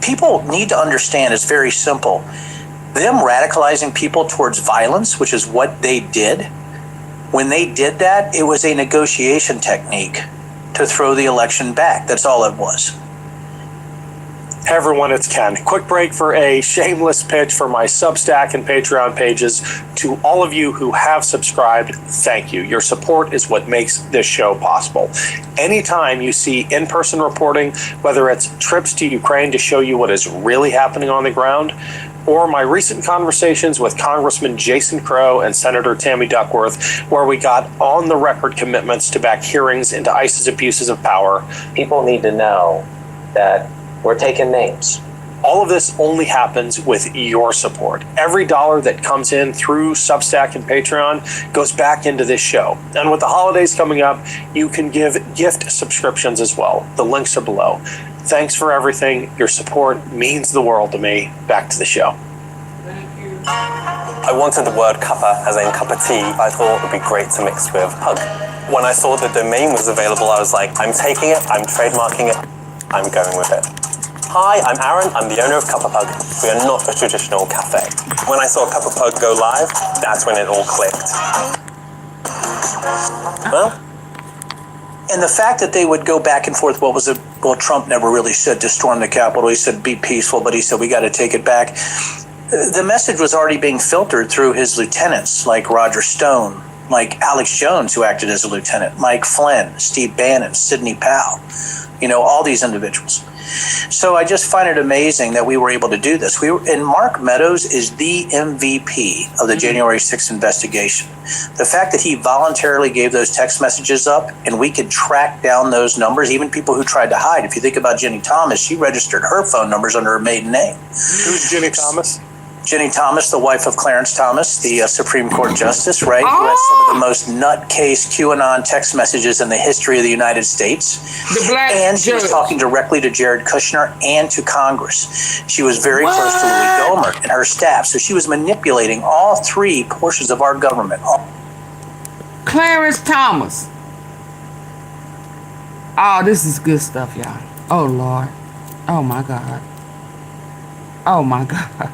people need to understand it's very simple. Them radicalizing people towards violence, which is what they did, when they did that, it was a negotiation technique to throw the election back. That's all it was. Hey everyone, it's Ken. Quick break for a shameless pitch for my Substack and Patreon pages. To all of you who have subscribed, thank you. Your support is what makes this show possible. Anytime you see in-person reporting, whether it's trips to Ukraine to show you what is really happening on the ground, or my recent conversations with Congressman Jason Crow and Senator Tammy Duckworth, where we got on-the-record commitments to back hearings into ICE's abuses of power. People need to know that we're taking names. All of this only happens with your support. Every dollar that comes in through Substack and Patreon goes back into this show. And with the holidays coming up, you can give gift subscriptions as well. The links are below. Thanks for everything. Your support means the world to me. Back to the show. Thank you. I wanted the word cuppa, as in cup of tea. I thought it would be great to mix with hug. When I saw the domain was available, I was like, I'm taking it, I'm trademarking it, I'm going with it. Hi, I'm Aaron, I'm the owner of Cup of Pug. We are not a traditional cafe. When I saw Cup of Pug go live, that's when it all clicked. Well, and the fact that they would go back and forth, what was it? Well, Trump never really said to storm the Capitol. He said be peaceful, but he said we got to take it back. The message was already being filtered through his lieutenants, like Roger Stone, like Alex Jones, who acted as a lieutenant, Mike Flynn, Steve Bannon, Sidney Powell, all these individuals. So I just find it amazing that we were able to do this. And Mark Meadows is the MVP of the January 6th investigation. The fact that he voluntarily gave those text messages up and we could track down those numbers, even people who tried to hide. If you think about Ginni Thomas, she registered her phone numbers under her maiden name. Who's Ginni Thomas? Ginni Thomas, the wife of Clarence Thomas, the Supreme Court Justice, right? Who had some of the most nutcase QAnon text messages in the history of the United States. The black and she was judge. talking directly to Jared Kushner and to Congress. She was very close to Louis Gohmert and her staff. So she was manipulating all three portions of our government. Clarence Thomas. Oh, this is good stuff, y'all. Oh, Lord. Oh, my God. Oh, my God.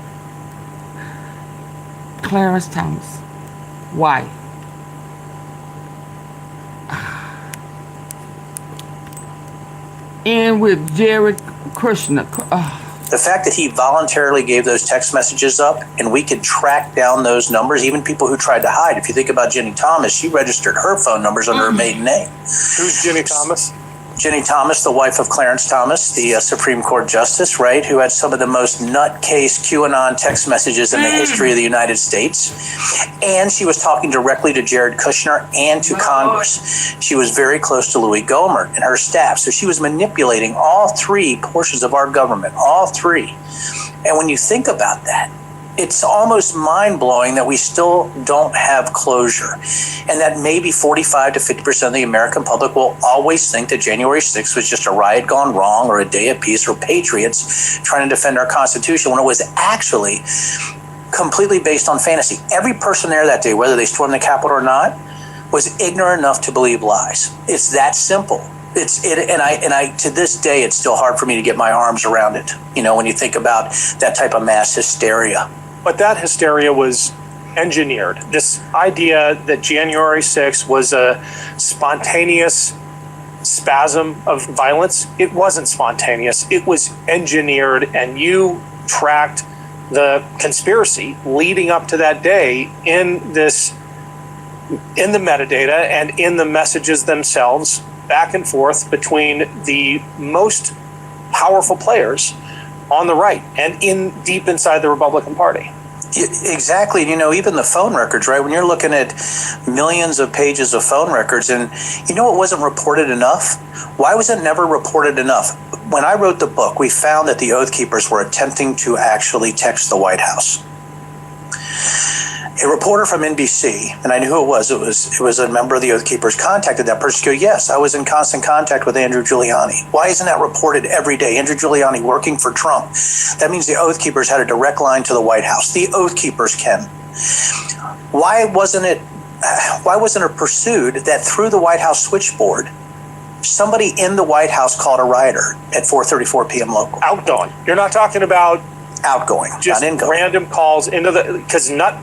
Clarence Thomas. Wife. And with Jared Kushner. The fact that he voluntarily gave those text messages up and we could track down those numbers, even people who tried to hide. If you think about Ginni Thomas, she registered her phone numbers under her maiden name. Who's Ginni Thomas? Ginni Thomas, the wife of Clarence Thomas, the Supreme Court Justice, right, who had some of the most nutcase QAnon text messages in the history of the United States. And she was talking directly to Jared Kushner and to Congress. She was very close to Louis Gohmert and her staff. So she was manipulating all three portions of our government, all three. And when you think about that, it's almost mind-blowing that we still don't have closure, and that maybe 45 to 50% of the American public will always think that January 6th was just a riot gone wrong or a day of peace or patriots trying to defend our Constitution, when it was actually completely based on fantasy. Every person there that day, whether they stormed the Capitol or not, was ignorant enough to believe lies. It's that simple. And I to this day, it's still hard for me to get my arms around it. When you think about that type of mass hysteria. But that hysteria was engineered. This idea that January 6th was a spontaneous spasm of violence, it wasn't spontaneous. It was engineered, and you tracked the conspiracy leading up to that day in the metadata and in the messages themselves, back and forth between the most powerful players on the right and deep inside the Republican Party. Exactly. Even the phone records, right? When you're looking at millions of pages of phone records, and it wasn't reported enough. Why was it never reported enough? When I wrote the book, we found that the Oath Keepers were attempting to actually text the White House. A reporter from NBC, and I knew who it was. It was a member of the Oath Keepers, contacted that person to go, yes, I was in constant contact with Andrew Giuliani. Why isn't that reported every day? Andrew Giuliani working for Trump. That means the Oath Keepers had a direct line to the White House. The Oath Keepers, Ken. Why wasn't it pursued that through the White House switchboard, somebody in the White House called a rioter at 4:34 p.m. local. Outgoing. You're not talking about Outgoing, just not incoming. random calls into the, because not